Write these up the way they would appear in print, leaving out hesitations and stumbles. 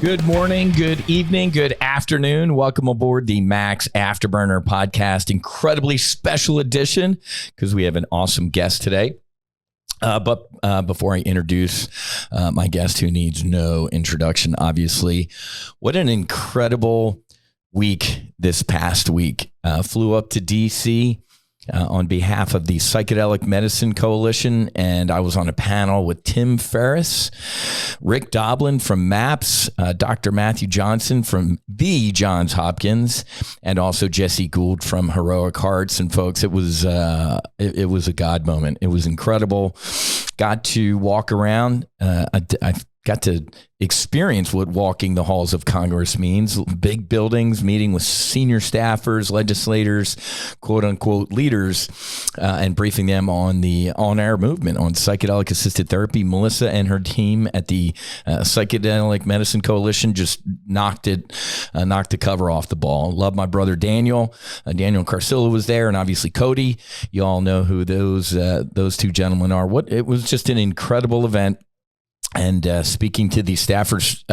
Good morning, good evening, good afternoon. Welcome aboard the MAX Afterburner podcast, incredibly special edition because we have an awesome guest today. But before I introduce my guest, who needs no introduction, obviously, what an incredible week this past week. Flew up to DC on behalf of the Psychedelic Medicine Coalition, and I was on a panel with Tim Ferriss, Rick Doblin from MAPS, Dr. Matthew Johnson from the Johns Hopkins, and also Jesse Gould from Heroic Hearts. And folks, it was a God moment. It was incredible. Got to walk around. I got to experience what walking the halls of Congress means. Big buildings, meeting with senior staffers, legislators, quote unquote leaders, and briefing them on the on-air movement on psychedelic-assisted therapy. Melissa and her team at the Psychedelic Medicine Coalition just knocked the cover off the ball. Love my brother Daniel. Daniel Carcilla was there, and obviously Cody. You all know who those two gentlemen are. It was just an incredible event. And speaking to the staffers,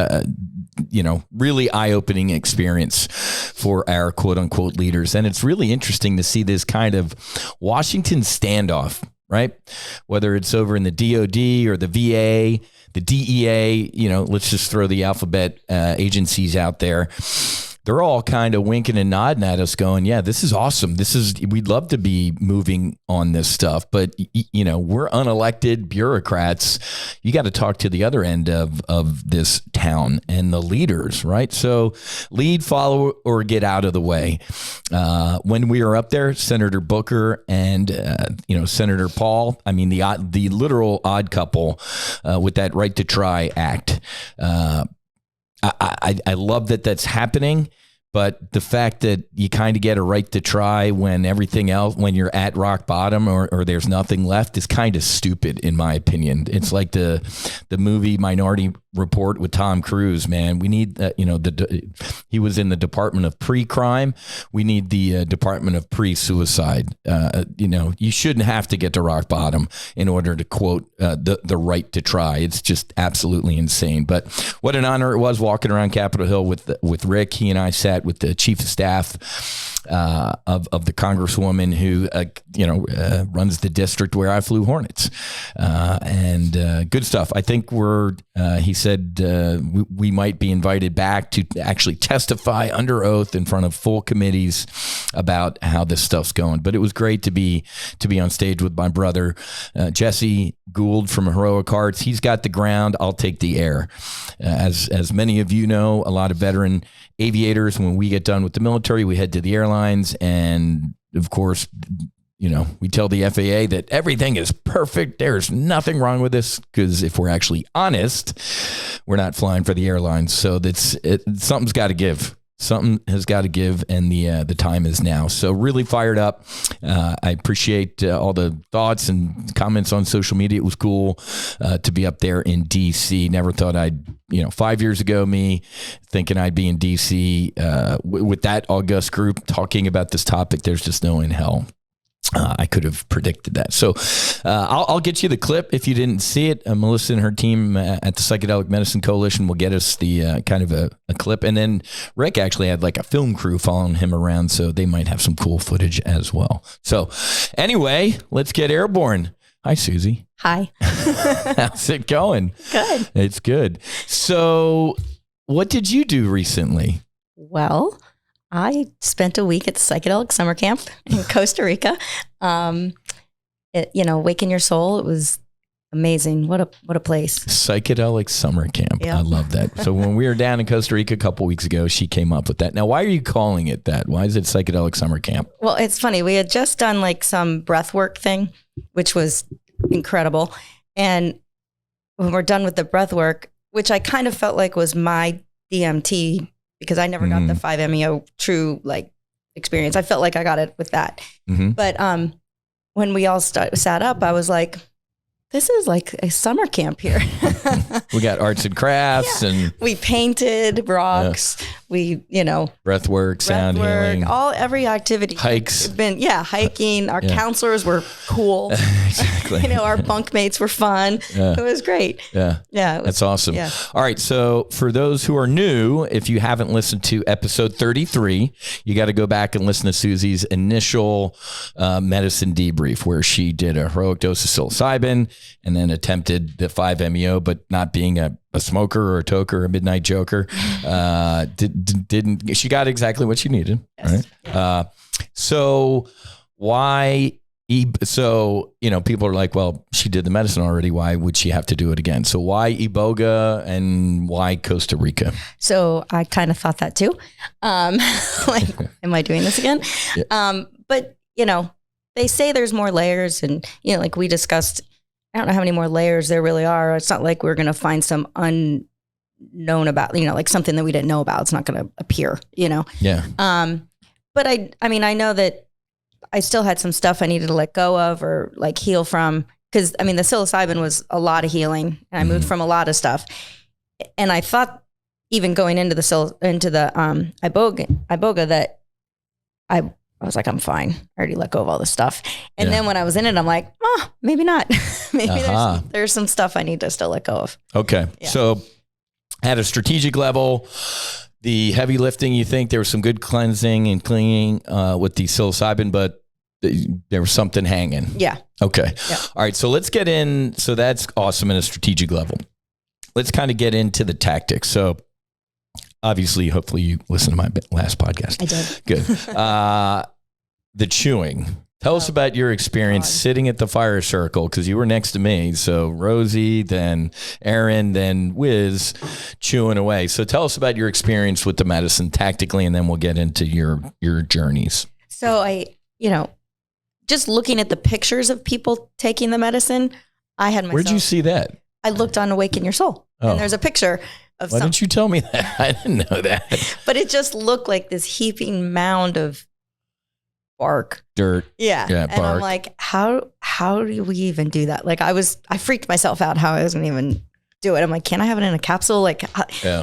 really eye-opening experience for our quote-unquote leaders. And it's really interesting to see this kind of Washington standoff, right? Whether it's over in the DOD or the VA, the DEA, let's just throw the alphabet agencies out there. They're all kind of winking and nodding at us going, yeah, this is awesome. We'd love to be moving on this stuff, but we're unelected bureaucrats. You got to talk to the other end of this town and the leaders, right? So lead, follow, or get out of the way. When we were up there, Senator Booker and, Senator Paul, the literal odd couple with that Right to Try Act. I love that that's happening, but the fact that you kind of get a right to try when everything else, when you're at rock bottom or there's nothing left, is kind of stupid, in my opinion. It's like the movie Minority Report with Tom Cruise, man. We need he was in the Department of Pre-Crime. We need the Department of Pre-Suicide. You shouldn't have to get to rock bottom in order to quote the right to try. It's just absolutely insane. But what an honor it was walking around Capitol Hill with Rick. He and I sat with the chief of staff of the congresswoman who runs the district where I flew Hornets, and good stuff. I think he said we might be invited back to actually testify under oath in front of full committees about how this stuff's going. But it was great to be on stage with my brother Jesse Gould from Heroic Hearts. He's got the ground. I'll take the air. As many of you know, a lot of veteran aviators, when we get done with the military, we head to the airlines, and of course, we tell the FAA that everything is perfect. There's nothing wrong with this, because if we're actually honest, we're not flying for the airlines. So something's got to give. Something has got to give, and the time is now. So really fired up. I appreciate all the thoughts and comments on social media. It was cool to be up there in DC. Never thought 5 years ago, me thinking I'd be in DC with that august group talking about this topic. There's just no in hell I could have predicted that. So I'll get you the clip if you didn't see it. Melissa and her team at the Psychedelic Medicine Coalition will get us the kind of a clip. And then Rick actually had like a film crew following him around, so they might have some cool footage as well. So anyway, let's get airborne. Hi, Suzi. Hi. How's it going? Good. It's good. So what did you do recently? Well, I spent a week at the Psychedelic Summer Camp in Costa Rica. Awaken Your Soul. It was amazing. What a place. Psychedelic Summer Camp. Yeah. I love that. So when we were down in Costa Rica a couple weeks ago, she came up with that. Now, why are you calling it that? Why is it Psychedelic Summer Camp? Well, it's funny. We had just done like some breath work thing, which was incredible. And when we're done with the breath work, which I kind of felt like was my DMT, because I never got the 5-MeO true experience. I felt like I got it with that. Mm-hmm. But when we all sat up, I was like, this is like a summer camp here. We got arts and crafts and we painted rocks. We, breath work, sound healing, every activity. Hikes. Hiking. Our counselors were cool. Exactly. Our bunkmates were fun. Yeah. It was great. Yeah. Yeah. That's awesome. Yeah. All right. So for those who are new, if you haven't listened to episode 33, you got to go back and listen to Suzi's initial medicine debrief, where she did a heroic dose of psilocybin and then attempted the 5-MeO, but not being a smoker or a toker or a midnight joker, didn't. She got exactly what she needed. Yes. Right. So why? So, people are like, well, she did the medicine already. Why would she have to do it again? So why Iboga and why Costa Rica? So I kind of thought that too. Like, am I doing this again? Yeah. But, they say there's more layers, and, like we discussed, I don't know how many more layers there really are. It's not like we're going to find some unknown about, like something that we didn't know about. It's not going to appear, Yeah. But I know that I still had some stuff I needed to let go of or like heal from. Cause the psilocybin was a lot of healing, and I moved from a lot of stuff. And I thought even going into the Iboga that I was like, I'm fine. I already let go of all this stuff. And then when I was in it, I'm like, maybe not. Maybe there's some stuff I need to still let go of. Okay. Yeah. So at a strategic level, the heavy lifting, you think there was some good cleansing and cleaning with the psilocybin, but there was something hanging. Yeah. Okay. Yeah. All right. So let's get in. So that's awesome at a strategic level. Let's kind of get into the tactics. So obviously, hopefully you listened to my last podcast. I did. Good. The chewing. Tell us about your experience sitting at the fire circle, because you were next to me. So Rosie, then Aaron, then Whiz, chewing away. So tell us about your experience with the medicine tactically, and then we'll get into your journeys. So I, just looking at the pictures of people taking the medicine, I had myself. Where'd you see that? I looked on Awaken Your Soul, and there's a picture of Why didn't you tell me that? I didn't know that. But it just looked like this heaping mound of bark. Dirt. Yeah. And bark. I'm like, how do we even do that? Like I freaked myself out how I wasn't even do it. I'm like, can I have it in a capsule? Like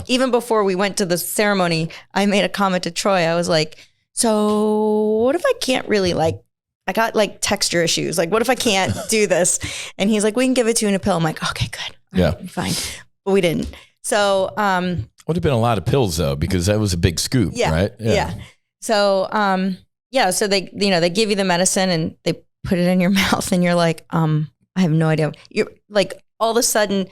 even before we went to the ceremony, I made a comment to Troy. I was like, so what if I can't really I got texture issues. Like, what if I can't do this? And he's like, we can give it to you in a pill. I'm like, okay, good. Yeah. Right, fine. But we didn't. So, would have been a lot of pills though, because that was a big scoop, right? Yeah. So, so they, they give you the medicine and they put it in your mouth, and you're like, I have no idea. You're like, all of a sudden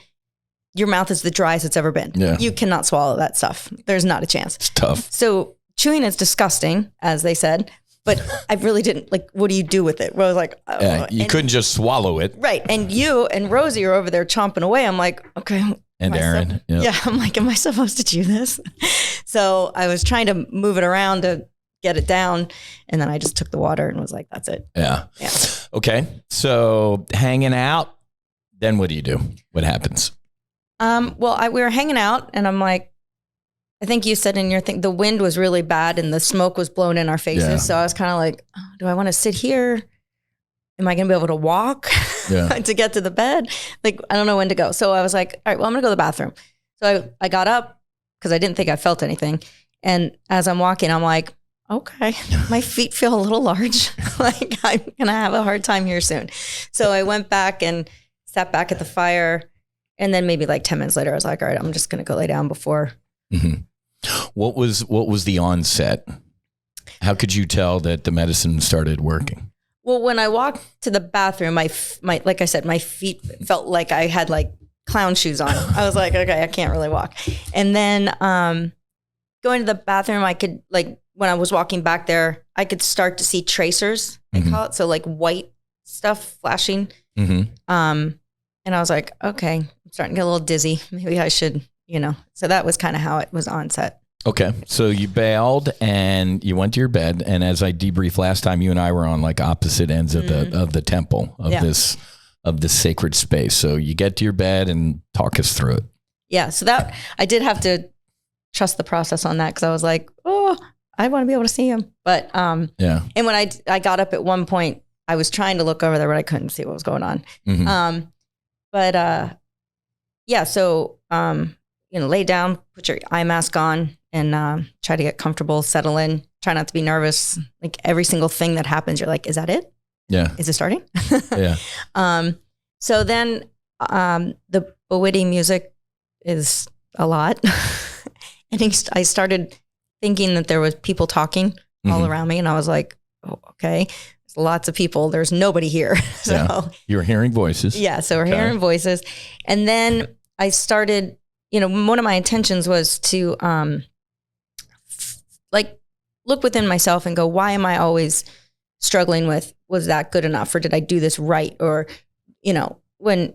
your mouth is the driest it's ever been. Yeah. You cannot swallow that stuff. There's not a chance. It's tough. So chewing is disgusting, as they said, but I really didn't what do you do with it? Well, I was like, you couldn't just swallow it. Right. And you and Rosie are over there chomping away. I'm like, okay. And Aaron. Yeah. I'm like, am I supposed to chew this? So I was trying to move it around to get it down. And then I just took the water and was like, that's it. Yeah. Yeah. Okay. So hanging out, then what do you do? What happens? Well, we were hanging out, and I'm like, I think you said in your thing, the wind was really bad and the smoke was blowing in our faces. Yeah. So I was kind of like, do I want to sit here? Am I going to be able to walk to get to the bed? Like, I don't know when to go. So I was like, all right, well, I'm going to go to the bathroom. So I got up because I didn't think I felt anything. And as I'm walking, I'm like, okay, my feet feel a little large. Like, I'm going to have a hard time here soon. So I went back and sat back at the fire. And then maybe 10 minutes later, I was like, all right, I'm just going to go lay down before. Mm-hmm. What was the onset? How could you tell that the medicine started working? Well, when I walked to the bathroom, my like I said, my feet felt like I had clown shoes on. I was like, okay, I can't really walk. And then going to the bathroom, I could when I was walking back there, I could start to see tracers. I call it, so white stuff flashing. Mm-hmm. And I was like, okay, I'm starting to get a little dizzy. Maybe I should, So that was kind of how it was onset. Okay. So you bailed and you went to your bed. And as I debriefed last time, you and I were on opposite ends of the temple of this sacred space. So you get to your bed and talk us through it. Yeah. So that I did have to trust the process on that, because I was like, oh, I want to be able to see him. But yeah. And when I got up at one point, I was trying to look over there, but I couldn't see what was going on. Mm-hmm. yeah, so, lay down, put your eye mask on and try to get comfortable, settle in, try not to be nervous. Like every single thing that happens, you're like, is that it? Yeah. Is it starting? Yeah. So then the Bowitti music is a lot. And I started thinking that there was people talking all around me. And I was like, oh, okay, there's lots of people. There's nobody here. So yeah. You were hearing voices. Yeah. So we're hearing voices. And then I started, one of my intentions was to look within myself and go, why am I always struggling with, was that good enough? Or did I do this right? Or, when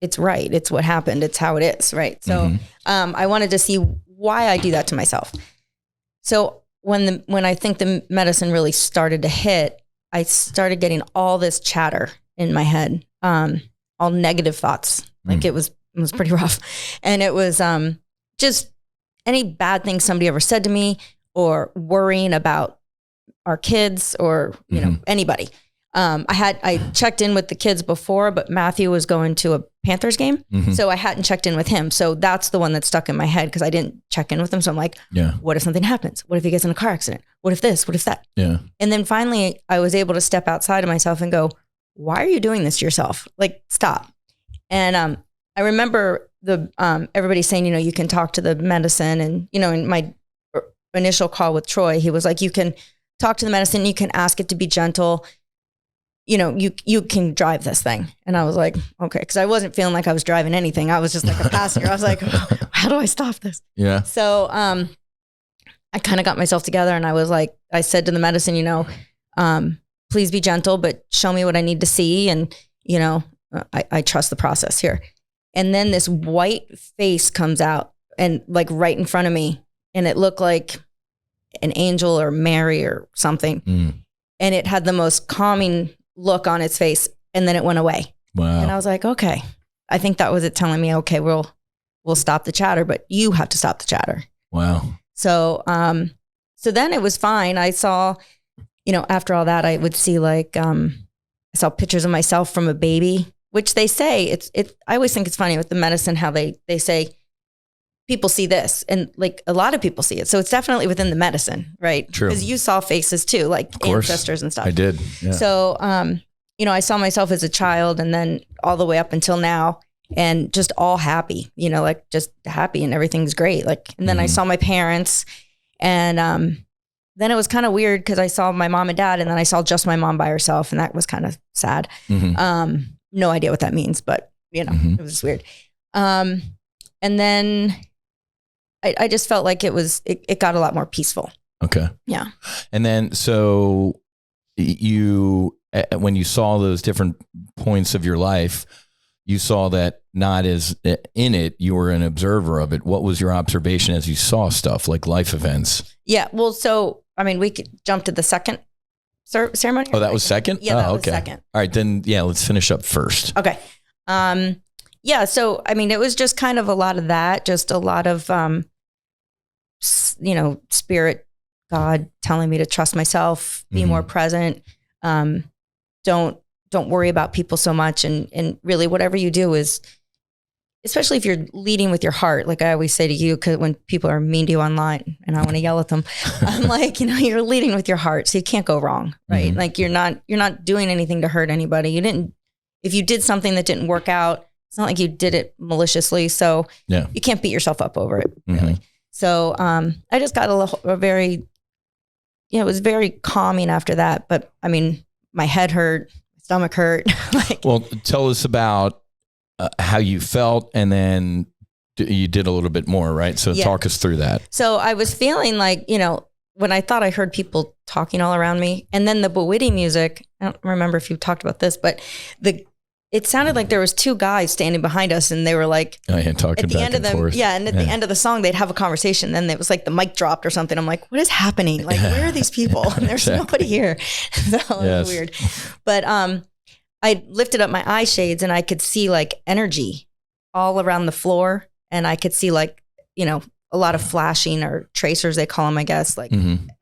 it's right, it's what happened. It's how it is. Right. So I wanted to see why I do that to myself. So when I think the medicine really started to hit, I started getting all this chatter in my head, all negative thoughts. Like it was pretty rough. And it was just any bad thing somebody ever said to me, or worrying about our kids or, anybody. I checked in with the kids before, but Matthew was going to a Panthers game. So I hadn't checked in with him. So that's the one that stuck in my head because I didn't check in with him. So I'm like, what if something happens? What if he gets in a car accident? What if this? What if that? Yeah. And then finally I was able to step outside of myself and go, why are you doing this to yourself? Like, stop. And I remember everybody saying, you can talk to the medicine. And, in my initial call with Troy, he was like, you can talk to the medicine. You can ask it to be gentle. You can drive this thing. And I was like, okay. Cause I wasn't feeling like I was driving anything. I was just like a passenger. I was like, how do I stop this? Yeah. So, I kind of got myself together and I was like, I said to the medicine, please be gentle, but show me what I need to see. And, I trust the process here. And then this white face comes out and like right in front of me. And it looked like an angel or Mary or something. And it had the most calming look on its face. And then it went away. Wow. And I was like, okay, I think that was it telling me, okay, we'll stop the chatter, but you have to stop the chatter. Wow. So, so then it was fine. I saw, after all that, I would see like, I saw pictures of myself from a baby, which they say I always think it's funny with the medicine, how they say people see this and like a lot of people see it. So it's definitely within the medicine, right? True. Because you saw faces too, like ancestors and stuff. I did. Yeah. So, I saw myself as a child and then all the way up until now and just all happy, like just happy and everything's great. Like, and then I saw my parents and, then it was kind of weird because I saw my mom and dad and then I saw just my mom by herself and that was kind of sad. No idea what that means, but it was just weird. And then I just felt like it got a lot more peaceful. Okay. Yeah. And then, so when you saw those different points of your life, you saw that not as in it, you were an observer of it. What was your observation as you saw stuff like life events? Yeah. Well, so, we could jump to the second ceremony. Oh, that was second? Yeah, that was second. All right, then, let's finish up first. Okay. Yeah. So, it was just kind of a lot of that, just a lot of, spirit, God telling me to trust myself, be more present. Don't worry about people so much. And really whatever you do is, especially if you're leading with your heart, like I always say to you, cause when people are mean to you online and I want to yell at them, I'm like, you're leading with your heart. So you can't go wrong. Right. Like you're not doing anything to hurt anybody. If you did something that didn't work out, it's not like you did it maliciously. So you can't beat yourself up over it. Really. So, I just got a very, it was very calming after that. But my head hurt, my stomach hurt. Well, tell us about how you felt. And then you did a little bit more, right? So talk us through that. So I was feeling like, when I thought I heard people talking all around me and then the Bowitti music, I don't remember if you talked about this, but it sounded like there was two guys standing behind us and they were like, talking at the end of forth. Yeah. And at the end of the song, they'd have a conversation. Then it was like the mic dropped or something. I'm like, what is happening? Like, where are these people? And there's nobody here. So it was weird. But I lifted up my eye shades and I could see like energy all around the floor. And I could see like, a lot of flashing or tracers, they call them, I guess. Like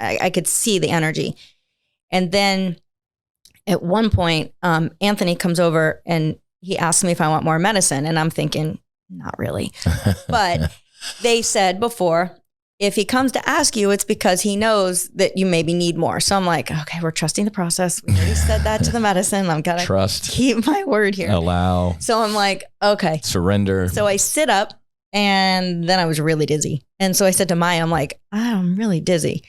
I could see the energy. And then at one point, Anthony comes over and he asked me if I want more medicine, and I'm thinking, not really. But they said before, if he comes to ask you, it's because he knows that you maybe need more. So I'm like, okay, we're trusting the process. We already said that to the medicine. I'm going to keep my word here. Allow. So I'm like, okay. Surrender. So I sit up, and then I was really dizzy. And so I said to Maya, I'm like, I'm really dizzy.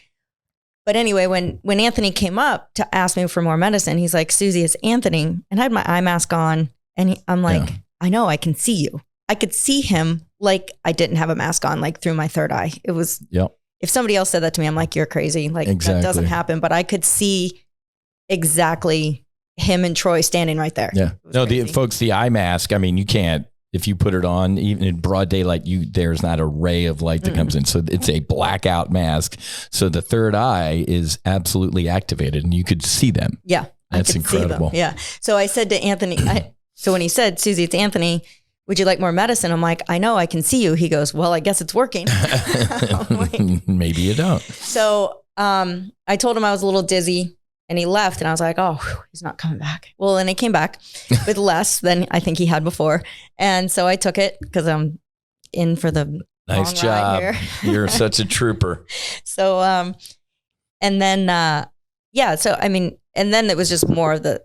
But anyway, when Anthony came up to ask me for more medicine, he's like, Suzi, it's Anthony. And I had my eye mask on. And I'm like, I know, I can see you. I could see him like I didn't have a mask on, like through my third eye. It was, if somebody else said that to me, I'm like, you're crazy. Like that doesn't happen. But I could see exactly him and Troy standing right there. Yeah. No, the eye mask, I mean, you can't, if you put it on, even in broad daylight, there's not a ray of light that comes in. So it's a blackout mask. So the third eye is absolutely activated and you could see them. Yeah. That's incredible. Yeah. So I said to Anthony, so when he said, Suzi, it's Anthony, would you like more medicine? I'm like, I know, I can see you. He goes, well, I guess it's working. Like, maybe you don't. So I told him I was a little dizzy, and he left, and I was like, oh, he's not coming back. Well, and he came back with less than I think he had before. And so I took it because I'm in for the nice job. Here. You're such a trooper. So, and then, so, I mean, and then it was just more of the,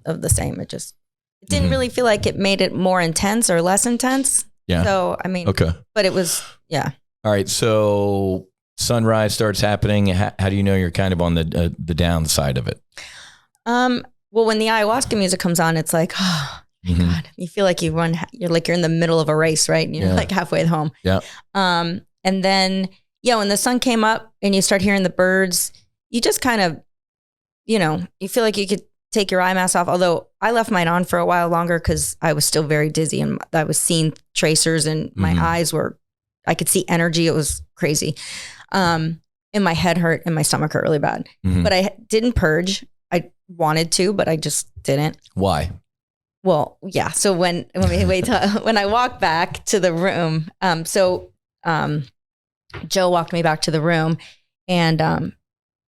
of the same. It didn't really feel like it made it more intense or less intense. Yeah. So, I mean, but it was, yeah. All right. So sunrise starts happening. How do you know you're kind of on the downside of it? Well, when the ayahuasca music comes on, it's like, oh my God, you feel like you're in the middle of a race, right? And you're like halfway home. Yeah. And then, when the sun came up and you start hearing the birds, you just kind of, you feel like you could take your eye mask off. Although I left mine on for a while longer because I was still very dizzy and I was seeing tracers and my eyes I could see energy. It was crazy. And my head hurt and my stomach hurt really bad. But I didn't purge. I wanted to, but I just didn't. Why? Well, yeah. So when I walked back to the room, Joe walked me back to the room and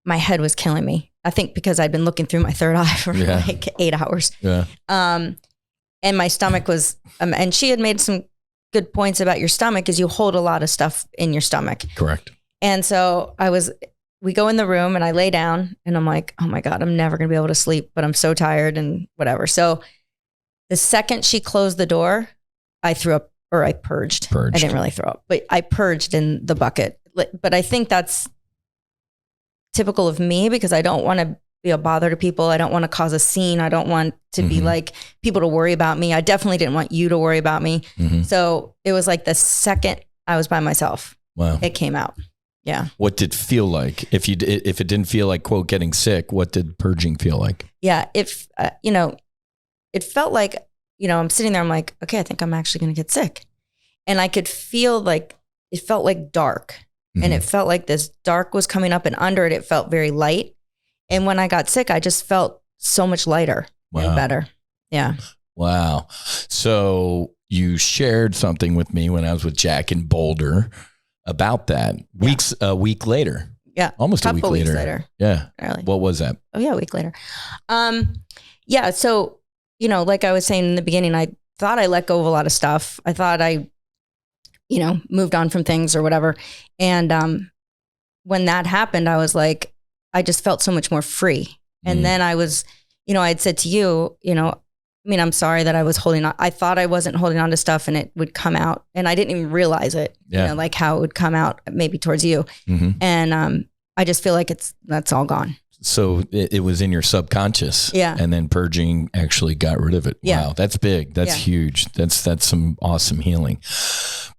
my head was killing me. I think because I'd been looking through my third eye for like 8 hours. Yeah. And my stomach was, and she had made some good points about your stomach is you hold a lot of stuff in your stomach. Correct. And so we go in the room and I lay down and I'm like, oh my God, I'm never going to be able to sleep, but I'm so tired and whatever. So the second she closed the door, I threw up or I purged. I didn't really throw up, but I purged in the bucket. But I think that's typical of me because I don't want to be a bother to people. I don't want to cause a scene. I don't want to be like people to worry about me. I definitely didn't want you to worry about me. So it was like the second I was by myself, it came out. Yeah. What did it feel like? If it didn't feel like, quote, getting sick, what did purging feel like? Yeah. It felt like, I'm sitting there, I'm like, okay, I think I'm actually going to get sick. And I could feel like, it felt like dark. And it felt like this dark was coming up and under it, it felt very light. And when I got sick, I just felt so much lighter and better. Yeah. Wow. So you shared something with me when I was with Jack in Boulder about that. A week later. Yeah. Almost a week later. Weeks later. Yeah. Early. What was that? Oh yeah. A week later. Yeah. So, like I was saying in the beginning, I thought I let go of a lot of stuff. I thought I moved on from things or whatever. And when that happened, I was like, I just felt so much more free. And then I was, I'd said to you, I'm sorry that I was holding on. I thought I wasn't holding on to stuff and it would come out. And I didn't even realize it, like how it would come out maybe towards you. And I just feel like that's all gone. So it was in your subconscious. Yeah. And then purging actually got rid of it. Yeah. Wow. That's big. That's huge. That's some awesome healing.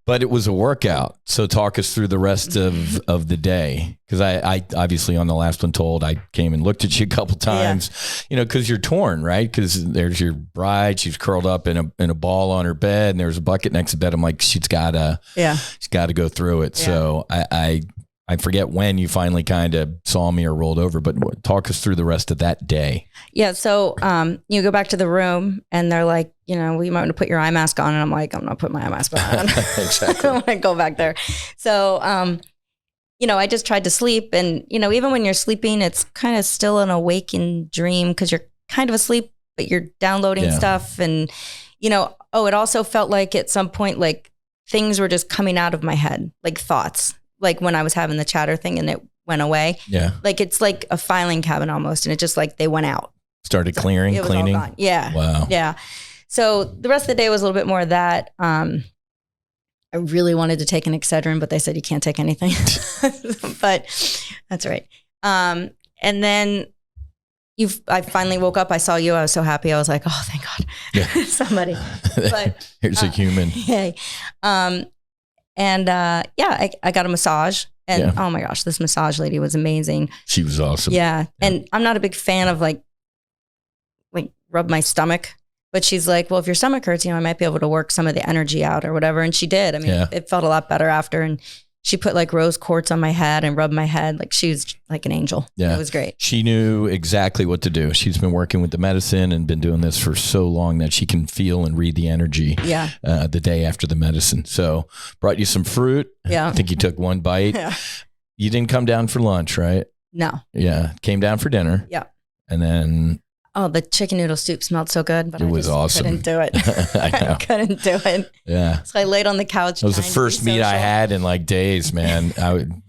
But it was a workout. So talk us through the rest of the day. Because I obviously on the last one told, I came and looked at you a couple times, because you're torn, right? Because there's your bride. She's curled up in a ball on her bed and there's a bucket next to bed. I'm like, she's got to go through it. Yeah. So I forget when you finally kind of saw me or rolled over, but talk us through the rest of that day. Yeah. So, you go back to the room and they're like, we might want to put your eye mask on. And I'm like, I'm not putting my eye mask on. Exactly. I want to go back there. So, I just tried to sleep and, even when you're sleeping, it's kind of still an awakened dream because you're kind of asleep, but you're downloading stuff and, it also felt like at some point, like things were just coming out of my head, like thoughts, like when I was having the chatter thing and it went away. Yeah. Like it's like a filing cabinet almost. And it just like they went out. Started clearing, it was cleaning. all gone. Yeah. Wow. Yeah. So the rest of the day was a little bit more of that. I really wanted to take an Excedrin, but they said you can't take anything. But that's right. And then I finally woke up. I saw you. I was so happy. I was like, oh, thank God. Yeah. Somebody. But here's a human. Yay. I got a massage. And oh my gosh, this massage lady was amazing. She was awesome. Yeah. And I'm not a big fan of like rub my stomach. But she's like, well, if your stomach hurts, I might be able to work some of the energy out or whatever. And she did. I mean, it felt a lot better after. And she put like rose quartz on my head and rubbed my head. Like she was like an angel. Yeah. It was great. She knew exactly what to do. She's been working with the medicine and been doing this for so long that she can feel and read the energy the day after the medicine. So brought you some fruit. Yeah. I think you took one bite. Yeah. You didn't come down for lunch, right? No. Yeah. Came down for dinner. Yeah. And then... Oh, the chicken noodle soup smelled so good, but it was awesome. Couldn't do it. I couldn't do it. Yeah. So I laid on the couch. It was the first meat I had in like days, man.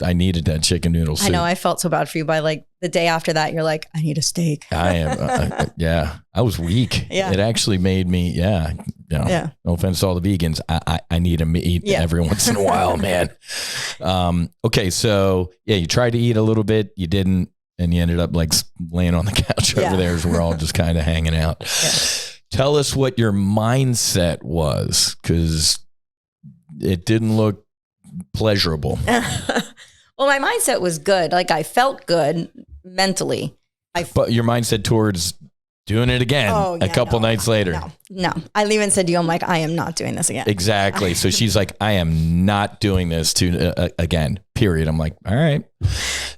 I needed that chicken noodle soup. I know. I felt so bad for you. By like the day after that, you're like, I need a steak. I am. I was weak. Yeah. It actually made me. No offense to all the vegans. I need a meat every once in a while, man. Okay. So you tried to eat a little bit. You didn't. And you ended up like laying on the couch over there as we're all just kind of hanging out. Yeah. Tell us what your mindset was, because it didn't look pleasurable. Well, my mindset was good. Like I felt good mentally. But your mindset towards doing it again a couple nights later. No. I even said to you, I'm like, I am not doing this again. Exactly. So she's like, I am not doing this again, period. I'm like, all right.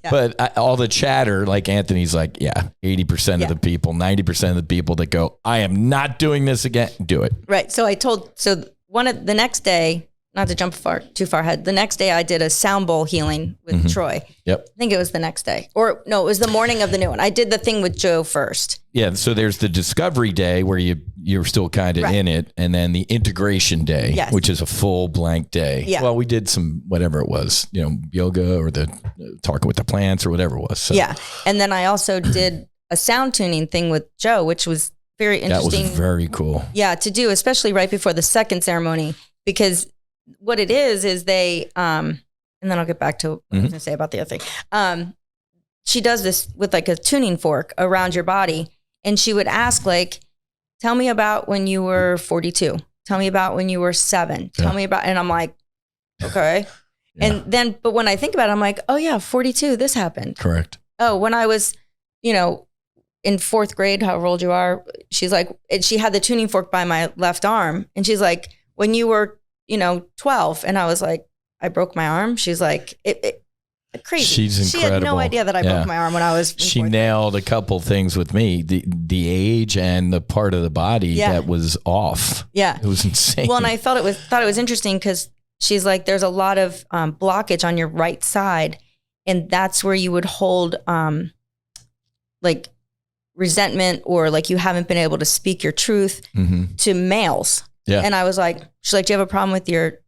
Yeah. But all the chatter, like Anthony's like, 80% of the people, 90% of the people that go, I am not doing this again, do it. Right. So the next day, not to jump too far ahead, the next day I did a sound bowl healing with Troy. Yep. I think it was the next day. Or no, it was the morning of the new one. I did the thing with Joe first. Yeah. So there's the discovery day where you're still kind of in it. And then the integration day, which is a full blank day. Yeah. Well, we did some, whatever it was, yoga or the talking with the plants or whatever it was. So. Yeah. And then I also did a sound tuning thing with Joe, which was very interesting. That was very cool. Yeah. To do, especially right before the second ceremony, because what it is they, and then I'll get back to what I was going to say about the other thing. She does this with like a tuning fork around your body. And she would ask like, tell me about when you were 42. Tell me about when you were 7. Tell me about, and I'm like, okay. Yeah. And then, but when I think about it, I'm like, oh yeah, 42, this happened. Correct. Oh, when I was, in 4th grade, however old you are, she's like, and she had the tuning fork by my left arm. And she's like, when you were 12. And I was like, I broke my arm. She's like, crazy. She's incredible. She had no idea that I broke my arm when I was. She nailed a couple things with me, the age and the part of the body that was off. Yeah. It was insane. Well, and I thought it was interesting because she's like, there's a lot of blockage on your right side. And that's where you would hold like resentment or like you haven't been able to speak your truth to males. Yeah. And I was like, she's like, do you have a problem with your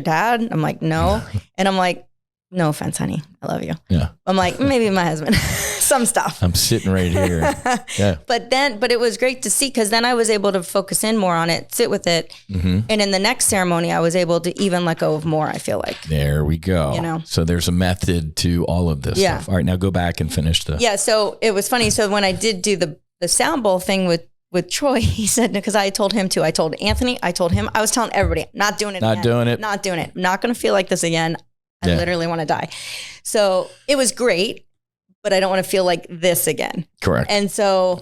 dad? I'm like, no. And I'm like, no offense, honey. I love you. Yeah. I'm like, maybe my husband, some stuff. I'm sitting right here. Yeah. But it was great to see because then I was able to focus in more on it, sit with it. And in the next ceremony, I was able to even let go of more, I feel like. There we go. So there's a method to all of this stuff. All right, now go back and finish the. Yeah. So it was funny. So when I did do the sound bowl thing with Troy, he said, because I told him too. I told Anthony, I told him, I was telling everybody, not doing it. Not doing it. Not going to feel like this again. I literally want to die. So it was great, but I don't want to feel like this again. Correct. And so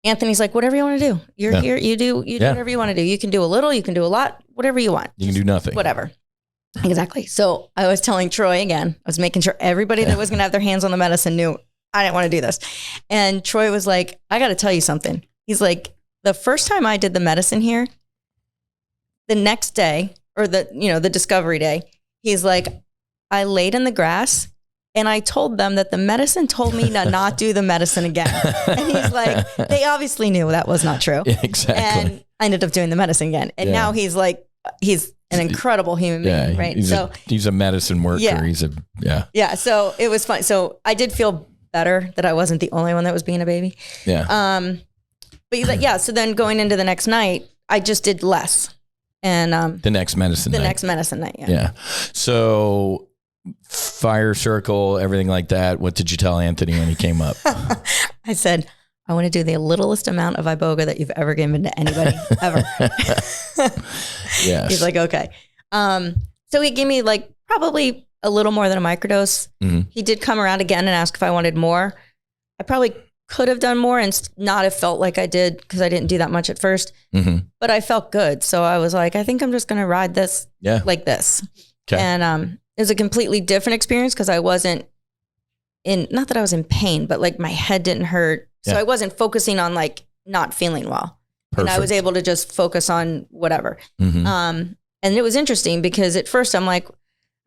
Anthony's like, whatever you want to do. You're here. You do whatever you want to do. You can do a little, you can do a lot, whatever you want. You can do nothing. Whatever. Exactly. So I was telling Troy again, I was making sure everybody that was going to have their hands on the medicine knew I didn't want to do this. And Troy was like, I got to tell you something. He's like, the first time I did the medicine here, the next day or the discovery day, he's like, I laid in the grass and I told them that the medicine told me to not do the medicine again. And he's like, they obviously knew that was not true. Exactly. I ended up doing the medicine again. And now he's an incredible human being, right? He's a medicine worker. Yeah. So it was fun. So I did feel better that I wasn't the only one that was being a baby. Yeah. But so then going into the next night, I just did less. And the next medicine night. Yeah. So fire circle, everything like that. What did you tell Anthony when he came up? I said, I want to do the littlest amount of Iboga that you've ever given to anybody ever. Yes. He's like, okay. So he gave me like probably a little more than a microdose. Mm-hmm. He did come around again and ask if I wanted more. I probably could have done more and not have felt like I did because I didn't do that much at first, but I felt good. So I was like, I think I'm just going to ride this like this. Okay. And it was a completely different experience because I wasn't not that I was in pain, but like my head didn't hurt. So I wasn't focusing on like not feeling well. Perfect. And I was able to just focus on whatever. And it was interesting because at first I'm like, all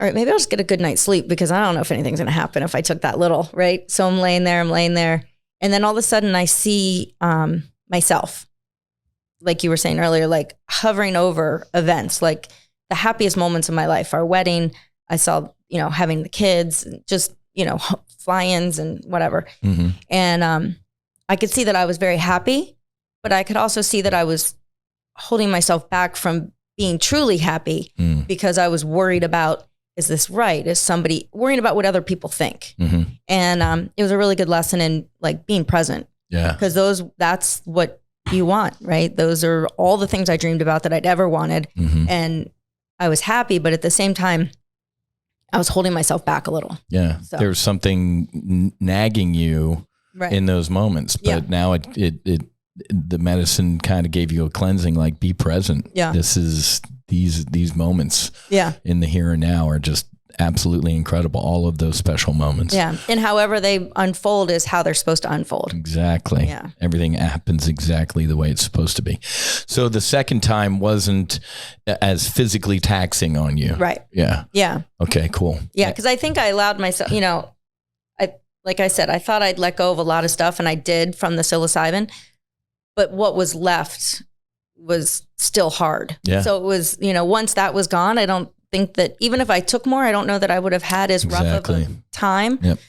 right, maybe I'll just get a good night's sleep because I don't know if anything's going to happen if I took that little, right? So I'm laying there. And then all of a sudden I see myself, like you were saying earlier, like hovering over events, like the happiest moments of my life, our wedding. I saw, having the kids, just, fly-ins and whatever. And I could see that I was very happy, but I could also see that I was holding myself back from being truly happy because I was worried about, is this right? Is somebody worrying about what other people think? And it was a really good lesson in like being present. Yeah. Because that's what you want, right? Those are all the things I dreamed about that I'd ever wanted. And I was happy, but at the same time, I was holding myself back a little. Yeah. So. There was something nagging you in those moments, but now the medicine kind of gave you a cleansing, like be present. Yeah. This is these moments in the here and now are just absolutely incredible. All of those special moments. Yeah. And however they unfold is how they're supposed to unfold. Exactly. Yeah. Everything happens exactly the way it's supposed to be. So the second time wasn't as physically taxing on you. Right. Yeah. Yeah. Okay, cool. Yeah. Cause I think I allowed myself, like I said, I thought I'd let go of a lot of stuff and I did from the psilocybin, but what was left was still hard. Yeah. So it was, once that was gone, I don't think that even if I took more, I don't know that I would have had as rough of a time. Yep.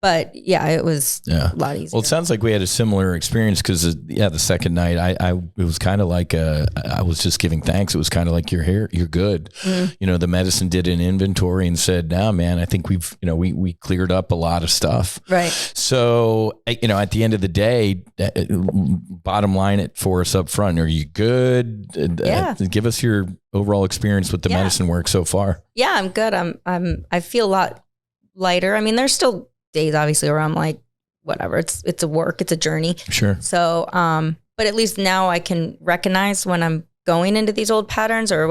But it was a lot easier. Well, it sounds like we had a similar experience because the second night it was kind of like I was just giving thanks. It was kind of like, you're here, you're good. The medicine did an inventory and said, nah, man, I think we cleared up a lot of stuff. Right. So, at the end of the day, bottom line it for us up front. Are you good? Give us your overall experience with the medicine work so far. Yeah, I'm good. I feel a lot lighter. I mean, there's still days obviously where I'm like, whatever, it's a work, it's a journey. Sure. So, but at least now I can recognize when I'm going into these old patterns or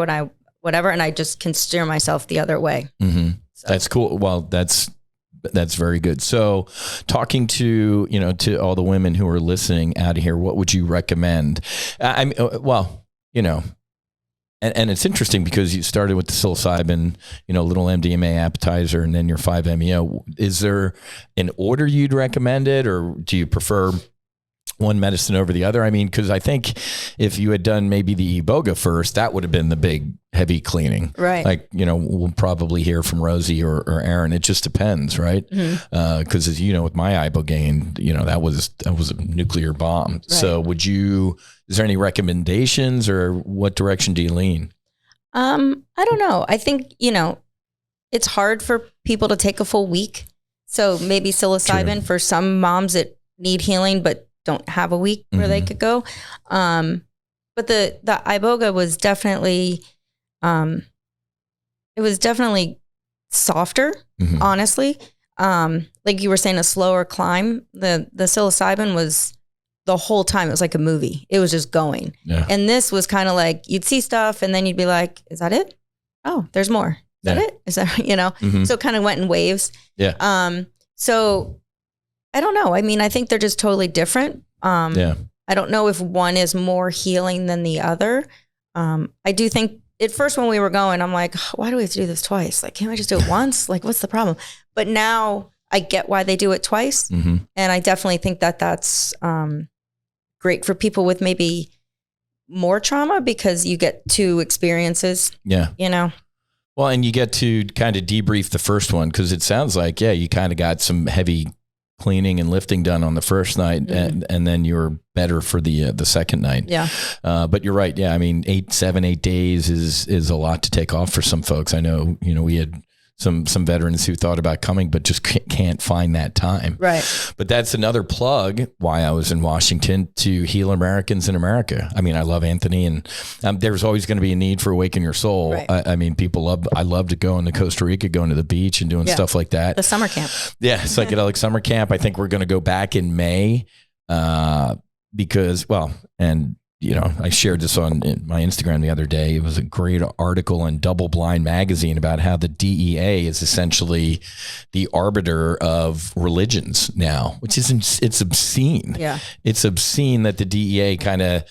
whatever, and I just can steer myself the other way. So. That's cool. Well, that's very good. So talking to all the women who are listening out here, what would you recommend? And it's interesting because you started with the psilocybin, little MDMA appetizer, and then your 5-MeO. Is there an order you'd recommend it, or do you prefer one medicine over the other? I mean, because I think if you had done maybe the Iboga first, that would have been the big heavy cleaning. Right. Like, we'll probably hear from Rosie or Aaron. It just depends, right? Because as you know, with my Ibogaine, that was a nuclear bomb. Right. So is there any recommendations or what direction do you lean? I don't know. I think, it's hard for people to take a full week. So maybe psilocybin for some moms that need healing, but don't have a week where they could go. But the Iboga was definitely, it was definitely softer, honestly. Like you were saying, a slower climb. The psilocybin was the whole time. It was like a movie. It was just going. Yeah. And this was kind of like, you'd see stuff and then you'd be like, is that it? Oh, there's more. Is that it? Is that, so it kind of went in waves. Yeah. So I don't know. I mean, I think they're just totally different. I don't know if one is more healing than the other. I do think at first when we were going, I'm like, why do we have to do this twice? Like, can't we just do it once? Like, what's the problem? But now I get why they do it twice. And I definitely think that that's great for people with maybe more trauma because you get two experiences. Yeah. You know? Well, and you get to kind of debrief the first one because it sounds like, yeah, you kind of got some heavy cleaning and lifting done on the first night, and then you're better for the second night. Yeah. But you're right. Yeah. I mean, 8 days is a lot to take off for some folks. I know, we had some veterans who thought about coming, but just can't find that time. Right. But that's another plug why I was in Washington, to heal Americans in America. I mean, I love Anthony, and there's always going to be a need for Awaken Your Soul. Right. I mean, I love to go into Costa Rica, going to the beach and doing stuff like that. The summer camp. Yeah. Psychedelic summer camp. I think we're going to go back in May because, and I shared this on my Instagram the other day. It was a great article in Double Blind magazine about how the DEA is essentially the arbiter of religions now, which it's obscene. Yeah. It's obscene that the DEA kind of,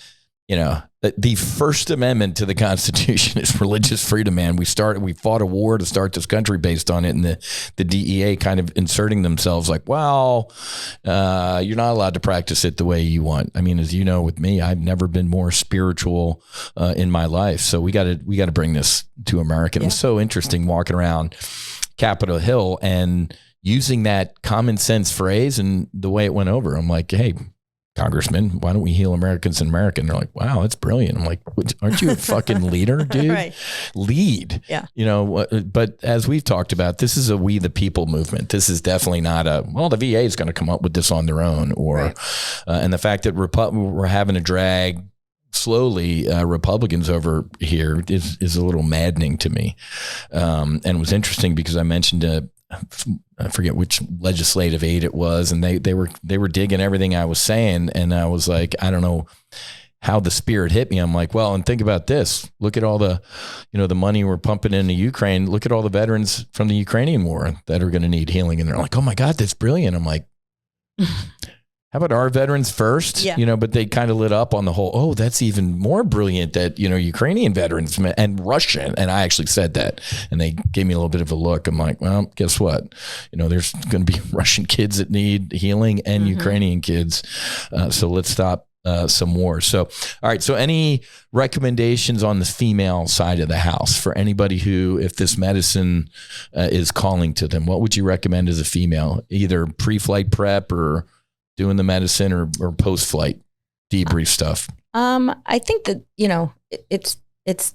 the First Amendment to the Constitution is religious freedom, man. We fought a war to start this country based on it, and the DEA kind of inserting themselves like, well, you're not allowed to practice it the way you want. I mean, as you know, with me, I've never been more spiritual in my life. So we got to bring this to America. Yeah. It was so interesting walking around Capitol Hill and using that common sense phrase and the way it went over. I'm like, hey, Congressman, why don't we heal Americans in America? And they're like, wow, that's brilliant. I'm like, aren't you a fucking leader, dude? Right. Lead. Yeah. But as we've talked about, this is a we the people movement. This is definitely not the VA is going to come up with this on their own, or, and the fact that we're having to drag slowly Republicans over here is a little maddening to me. And it was interesting because I mentioned I forget which legislative aid it was, and they were digging everything I was saying, and I was like, I don't know how the spirit hit me. I'm like, well, and think about this. Look at all the, the money we're pumping into Ukraine. Look at all the veterans from the Ukrainian war that are going to need healing, and they're like, oh my God, that's brilliant. I'm like, how about our veterans first? Yeah. But they kind of lit up on the whole, oh, that's even more brilliant that, Ukrainian veterans and Russian. And I actually said that, and they gave me a little bit of a look. I'm like, well, guess what? There's going to be Russian kids that need healing and Ukrainian kids. So let's stop some war. So, all right. So any recommendations on the female side of the house for anybody who, if this medicine is calling to them, what would you recommend as a female, either pre-flight prep or doing the medicine or post-flight debrief stuff? I think that, it's,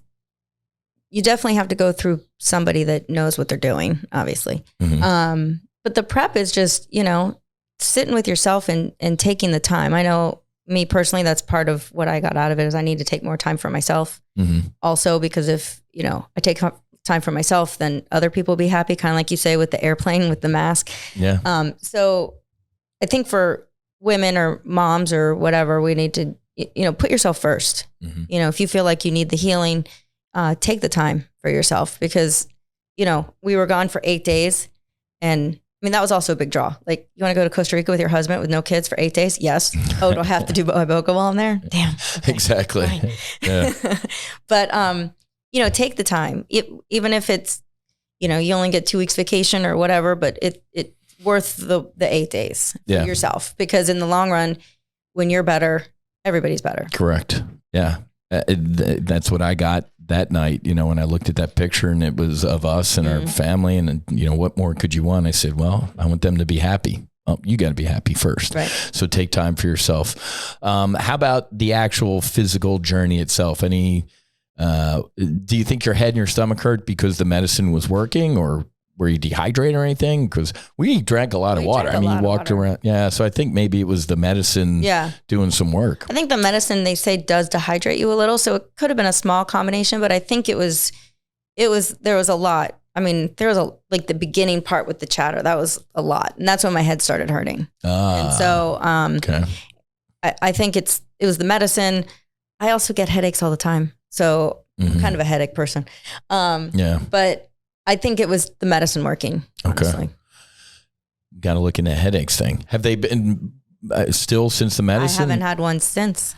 you definitely have to go through somebody that knows what they're doing, obviously. Mm-hmm. But the prep is just, sitting with yourself and taking the time. I know me personally, that's part of what I got out of it is I need to take more time for myself. Mm-hmm. Also, because if, I take time for myself, then other people will be happy. Kind of like you say with the airplane, with the mask. Yeah. So I think for women or moms or whatever, we need to, put yourself first. Mm-hmm. If you feel like you need the healing, take the time for yourself because, we were gone for 8 days, and that was also a big draw. Like, you want to go to Costa Rica with your husband with no kids for 8 days? Yes. Oh, do I have to do Iboga while I'm there? Damn. Okay, exactly. Yeah. But, take the time, even if it's, you only get 2 weeks vacation or whatever, but it's worth the 8 days for yourself, because in the long run, when you're better, everybody's better. Correct. Yeah. That's what I got that night, when I looked at that picture and it was of us and our family and, what more could you want? I said, well, I want them to be happy. Oh, you got to be happy first. Right. So take time for yourself. How about the actual physical journey itself? Do you think your head and your stomach hurt because the medicine was working, or were you dehydrated or anything? Because we drank a lot of water. You walked around. Yeah. So I think maybe it was the medicine doing some work. I think the medicine, they say, does dehydrate you a little. So it could have been a small combination, but I think there was a lot. There was the beginning part with the chatter. That was a lot. And that's when my head started hurting. And so okay. I think it was the medicine. I also get headaches all the time. So I'm kind of a headache person. But I think it was the medicine working. Honestly. Okay. Got to look into headaches thing. Have they been still since the medicine? I haven't had one since.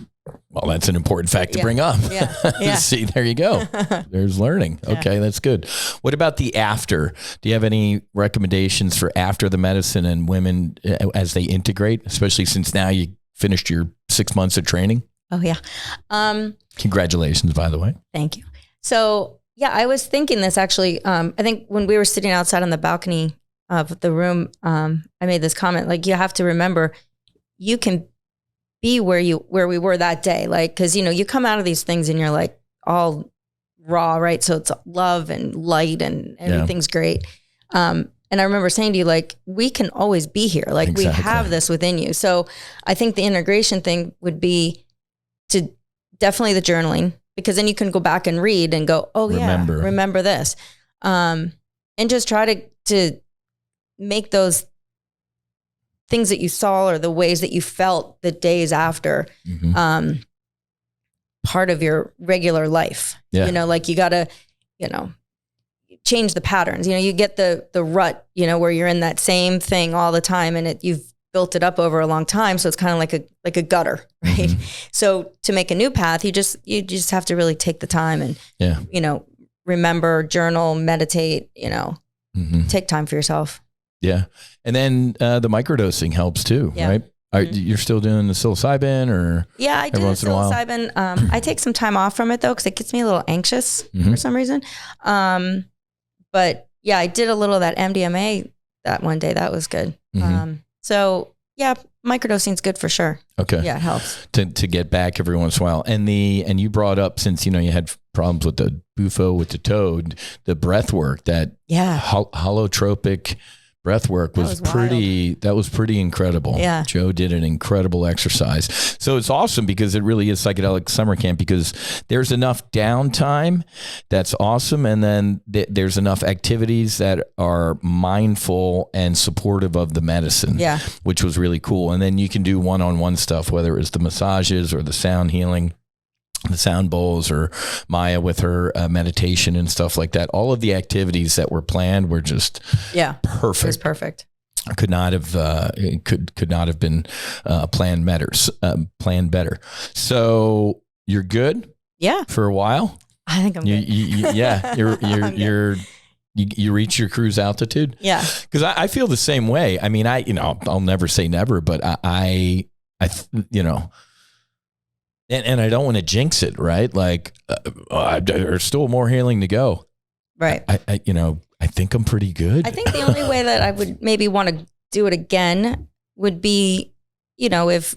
Well, that's an important fact to bring up. Yeah. See, there you go. There's learning. Okay, that's good. What about the after? Do you have any recommendations for after the medicine and women as they integrate, especially since now you finished your 6 months of training? Oh, yeah. Congratulations, by the way. Thank you. So yeah, I was thinking this actually. I think when we were sitting outside on the balcony of the room, I made this comment, like, you have to remember you can be where we were that day. Like, cause you come out of these things and you're like all raw, right? So it's love and light and everything's great. And I remember saying to you, like, we can always be here. Like we have this within you. So I think the integration thing would be to definitely the journaling, because then you can go back and read and go, oh remember this. And just try to make those things that you saw or the ways that you felt the days after, part of your regular life. Yeah. Like you gotta, change the patterns. You get the rut, where you're in that same thing all the time, and you've built it up over a long time. So it's kind of like a gutter, right? So to make a new path, you just have to really take the time and, remember, journal, meditate, take time for yourself. Yeah. And then the microdosing helps too, right? You're still doing the psilocybin or? Yeah, I do the psilocybin. I take some time off from it though, because it gets me a little anxious for some reason. But yeah, I did a little of that MDMA that one day. That was good. So yeah, microdosing is good for sure. Okay. Yeah, it helps. To get back every once in a while. And you brought up, since, you had problems with the bufo, with the toad, the breath work, that holotropic breath work was pretty incredible. Yeah. Joe did an incredible exercise. So it's awesome because it really is psychedelic summer camp, because there's enough downtime that's awesome. And then there's enough activities that are mindful and supportive of the medicine, which was really cool. And then you can do one-on-one stuff, whether it's the massages or the sound healing, the sound bowls, or Maya with her meditation and stuff like that. All of the activities that were planned were just perfect. It was perfect. Could not have been planned better. So you're good. Yeah. For a while. I think I'm good. You reach your cruise altitude. Yeah. Because I feel the same way. I mean, I'll never say never, but I And I don't want to jinx it, right? Like, there's still more healing to go. Right. I think I'm pretty good. I think the only way that I would maybe want to do it again would be, if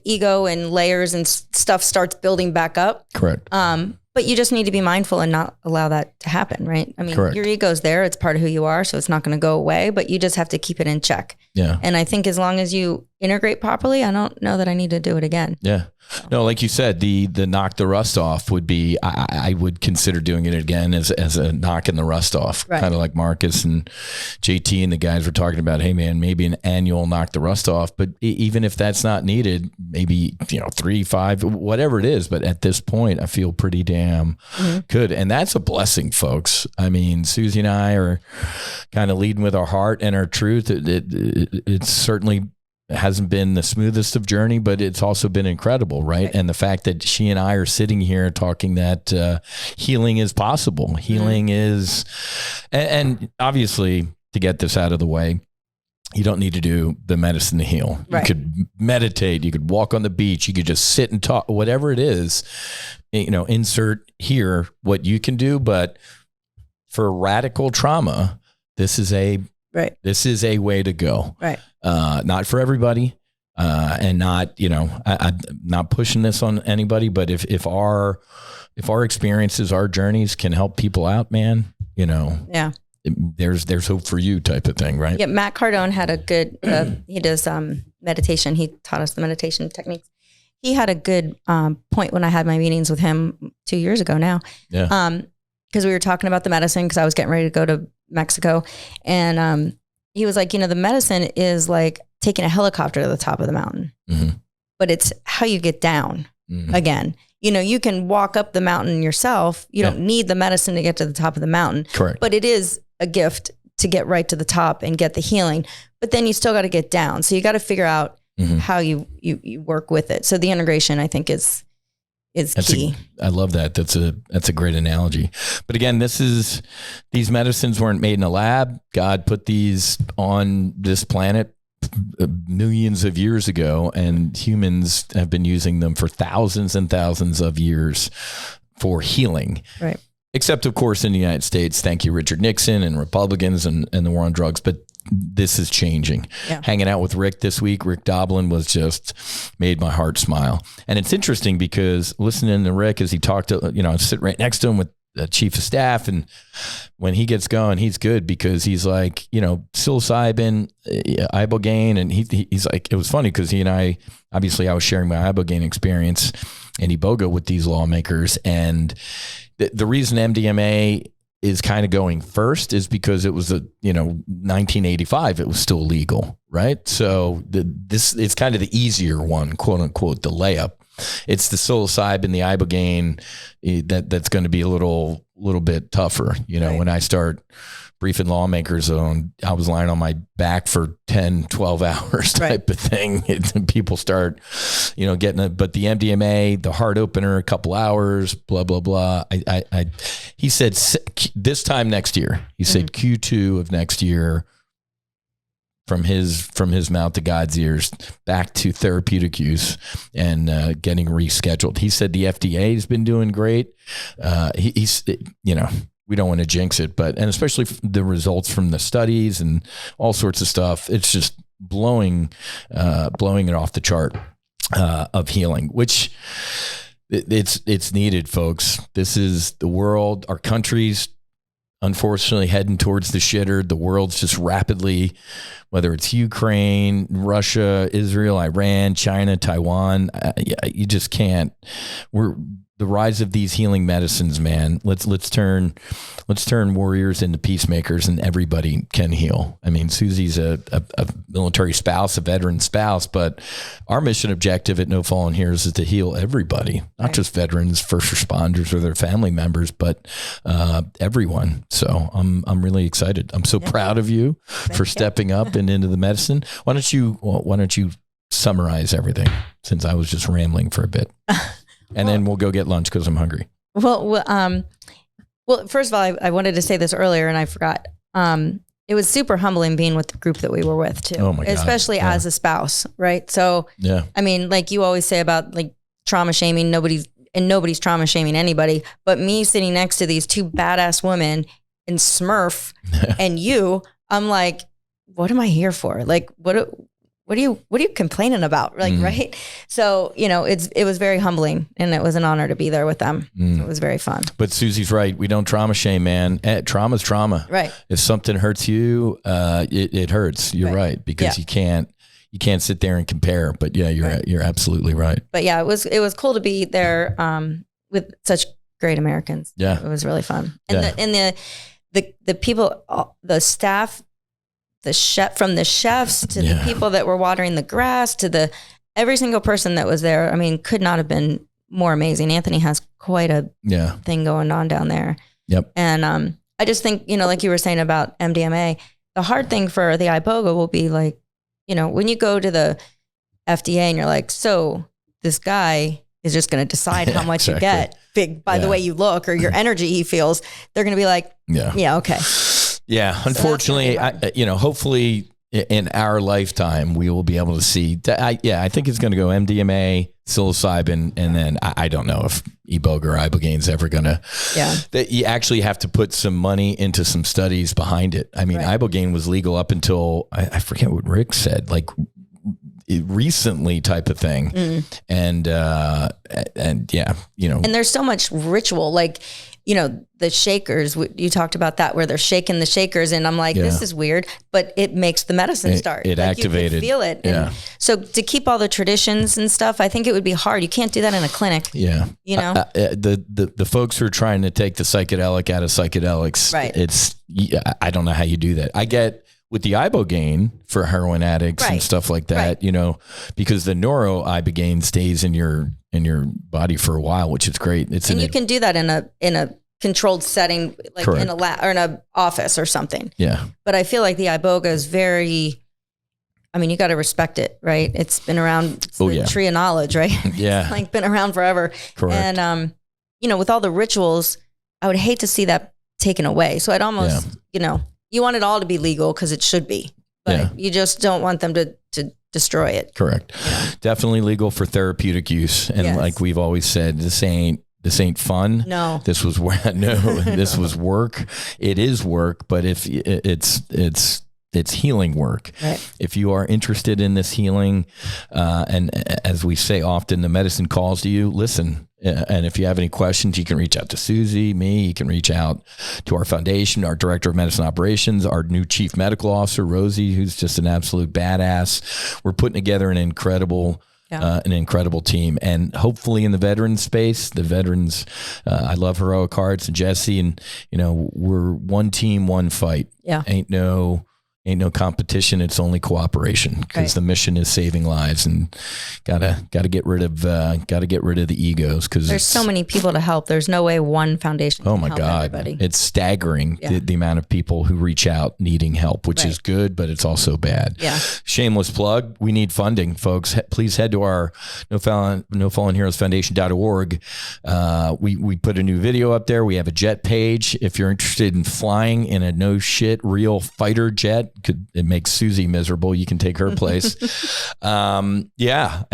ego and layers and stuff starts building back up. Correct. But you just need to be mindful and not allow that to happen, right? I mean, your ego's there. It's part of who you are. So it's not going to go away, but you just have to keep it in check. Yeah. And I think as long as you integrate properly, I don't know that I need to do it again. Yeah. No, like you said, the knock the rust off would be, I would consider doing it again as a knocking the rust off, kind of like Marcus and JT and the guys were talking about, hey man, maybe an annual knock the rust off, but even if that's not needed, maybe, 3, 5, whatever it is. But at this point, I feel pretty damn good. And that's a blessing, folks. I mean, Suzi and I are kind of leading with our heart and our truth. It's certainly hasn't been the smoothest of journey, but it's also been incredible, right? And the fact that she and I are sitting here talking that healing is possible. Healing is, and obviously, to get this out of the way, you don't need to do the medicine to heal. Right. You could meditate, you could walk on the beach, you could just sit and talk, whatever it is, insert here what you can do. But for radical trauma, this is a way to go. Right. Not for everybody, and not, I'm not pushing this on anybody, but if our experiences, our journeys can help people out, man, there's hope for you, type of thing. Right. Yeah. Matt Cardone had a good, he does, meditation. He taught us the meditation techniques. He had a good, point when I had my meetings with him 2 years ago now. Yeah. Cause we were talking about the medicine, cause I was getting ready to go to Mexico, and, he was like, the medicine is like taking a helicopter to the top of the mountain, but it's how you get down again. You can walk up the mountain yourself. You don't need the medicine to get to the top of the mountain. Correct. But it is a gift to get right to the top and get the healing. But then you still got to get down. So you got to figure out how you work with it. So the integration, I think, is key. I love that. That's a great analogy. But again, these medicines weren't made in a lab. God put these on this planet millions of years ago, and humans have been using them for thousands and thousands of years for healing. Right. Except, of course, in the United States, thank you, Richard Nixon and Republicans and the war on drugs. But this is changing. Yeah. Hanging out with Rick this week, Rick Doblin was just made my heart smile. And it's interesting because listening to Rick as he talked to, I sit right next to him with the chief of staff. And when he gets going, he's good because he's like, psilocybin, Ibogaine. And he's like, it was funny because he and I was sharing my Ibogaine experience in Iboga with these lawmakers. And the reason MDMA is kind of going first is because it was 1985, it was still legal, right? So it's kind of the easier one, quote unquote, the layup. It's the psilocybin, the Ibogaine that's going to be a little bit tougher. Right. When I start briefing lawmakers I was lying on my back for 10, 12 hours type of thing. People start, getting it. But the MDMA, the heart opener, a couple hours, blah, blah, blah. He said this time next year, he said Q2 of next year, from his mouth to God's ears, back to therapeutic use and getting rescheduled. He said the FDA has been doing great. He's we don't want to jinx it, and especially the results from the studies and all sorts of stuff. It's just blowing it off the chart of healing, which it's needed, folks. This is the world, our country's unfortunately heading towards the shitter. The world's just rapidly, whether it's Ukraine, Russia, Israel, Iran, China, Taiwan, you just can't. The rise of these healing medicines, man. Let's turn warriors into peacemakers, and everybody can heal. I mean, Suzi's a military spouse, a veteran spouse, but our mission objective at No Fallen Heroes is to heal everybody, not just veterans, first responders, or their family members, but everyone. So I'm really excited. I'm so proud of you for stepping up and into the medicine. Why don't you summarize everything, since I was just rambling for a bit? And then we'll go get lunch because I'm hungry. Well, first of all, I wanted to say this earlier and I forgot. It was super humbling being with the group that we were with too. Oh my God. Especially as a spouse, right? So, I mean, like you always say about like trauma shaming, nobody's trauma shaming anybody, but me sitting next to these two badass women and Smurf and I'm like, what am I here for? Like, what are you complaining about? Like, right. So, it was very humbling and it was an honor to be there with them. So it was very fun. But Suzi's right. We don't trauma shame, man. Trauma's trauma. Right. If something hurts you, it hurts. You're right. Because you can't sit there and compare, but you're absolutely right. But yeah, it was cool to be there, with such great Americans. Yeah. It was really fun. And the people, the staff, from the chefs to the people that were watering the grass to every single person that was there. I mean, could not have been more amazing. Anthony has quite a thing going on down there. Yep. And I just think, like you were saying about MDMA, the hard thing for the Iboga will be like, when you go to the FDA and you're like, so this guy is just going to decide how much you get by the way you look or your energy he feels, they're going to be like, yeah, okay. Yeah, unfortunately, hopefully in our lifetime, we will be able to see. I think it's going to go MDMA, psilocybin, and then I don't know if Iboga or Ibogaine is ever going to. Yeah. That you actually have to put some money into some studies behind it. I mean, Ibogaine was legal up until, I forget what Rick said, like recently type of thing. And there's so much ritual, like, the shakers, you talked about that where they're shaking the shakers and I'm like, this is weird, but it makes the medicine start. It activated. You can feel it. And so to keep all the traditions and stuff, I think it would be hard. You can't do that in a clinic. Yeah. The folks who are trying to take the psychedelic out of psychedelics, I don't know how you do that. I get with the Ibogaine for heroin addicts and stuff like that, because the neuro Ibogaine stays in your body for a while, which is great. You can do that in a controlled setting, like in a lab or in an office or something. Yeah. But I feel like the Iboga is very, you got to respect it, right? It's been around. It's the tree of knowledge, right? Yeah. It's like been around forever. Correct. And, with all the rituals, I would hate to see that taken away. So I'd almost, you want it all to be legal because it should be. but you just don't want them to destroy it. Correct. Yeah. Definitely legal for therapeutic use. And like we've always said, this ain't fun. No, this was this was work. It is work, but if it's healing work. Right. If you are interested in this healing, and as we say often, the medicine calls to you, listen. And if you have any questions, you can reach out to Suzi, me. You can reach out to our foundation, our director of medicine operations, our new chief medical officer, Rosie, who's just an absolute badass. We're putting together an incredible team, and hopefully in the veteran space, I love Heroic Hearts and Jesse, and we're one team, one fight. Yeah. Ain't no competition. It's only cooperation, because the mission is saving lives, and gotta get rid of the egos, because there's so many people to help. There's no way one foundation can help everybody. It's staggering the amount of people who reach out needing help, which is good, but it's also bad. Yeah. Shameless plug. We need funding, folks. Please head to our No Fallen Heroes Foundation.org. We put a new video up there. We have a jet page. If you're interested in flying in a no shit real fighter jet, it makes Suzi miserable. You can take her place. I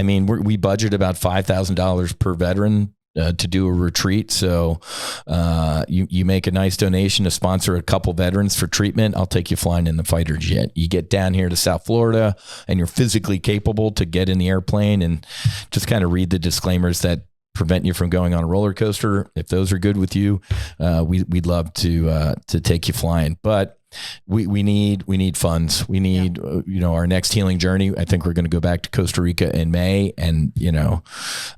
mean, we budget about $5,000 per veteran to do a retreat. So you make a nice donation to sponsor a couple veterans for treatment. I'll take you flying in the fighter jet. You get down here to South Florida, and you're physically capable to get in the airplane, and just kind of read the disclaimers that prevent you from going on a roller coaster. If those are good with you, we'd love to take you flying. But we need funds. We need our next healing journey. I think we're going to go back to Costa Rica in May, and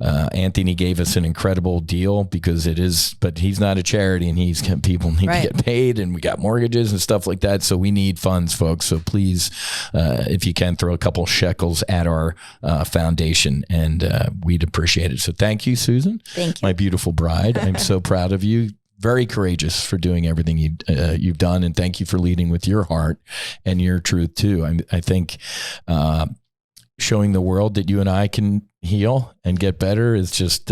Anthony gave us an incredible deal, because but he's not a charity, and people need to get paid, and we got mortgages and stuff like that. So we need funds, folks. So please, if you can, throw a couple shekels at our foundation, and we'd appreciate it. So thank you, Susan. Thank you, my beautiful bride. I'm so proud of you. Very courageous for doing everything you've done, and thank you for leading with your heart and your truth too. I think showing the world that you and I can heal and get better is just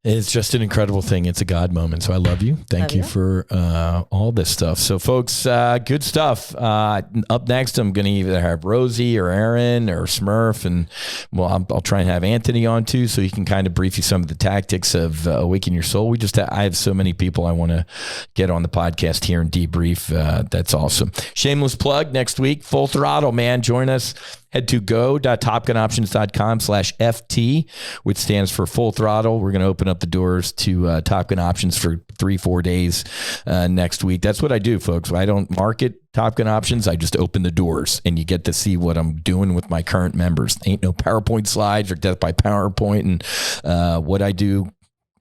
it's just an incredible thing. It's a God moment. So I love you. Thank you for all this stuff. So folks, good stuff. Up next, I'm going to either have Rosie or Aaron or Smurf, and I'll try and have Anthony on too, so he can kind of brief you some of the tactics of Awaken Your Soul. I have so many people I want to get on the podcast here and debrief. That's awesome. Shameless plug, next week, Full Throttle, man. Join us. Head to go.topgunoptions.com/FT, which stands for Full Throttle. We're going to open up the doors to Top Gun Options for 3-4 days next week. That's what I do, folks. I don't market Top Gun Options. I just open the doors, and you get to see what I'm doing with my current members. Ain't no PowerPoint slides or death by PowerPoint, and what I do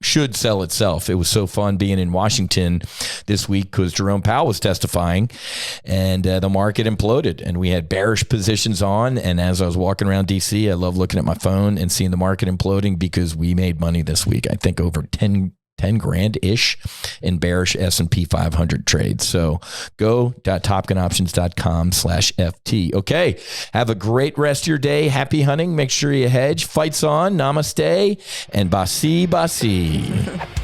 should sell itself. It was so fun being in Washington this week, because Jerome Powell was testifying, and the market imploded, and we had bearish positions on. And as I was walking around DC, I love looking at my phone and seeing the market imploding, because we made money this week. I think over 10 grand-ish in bearish S&P 500 trades. So go.topgunoptions.com/FT. Okay. Have a great rest of your day. Happy hunting. Make sure you hedge. Fights on. Namaste. And Basi Basi.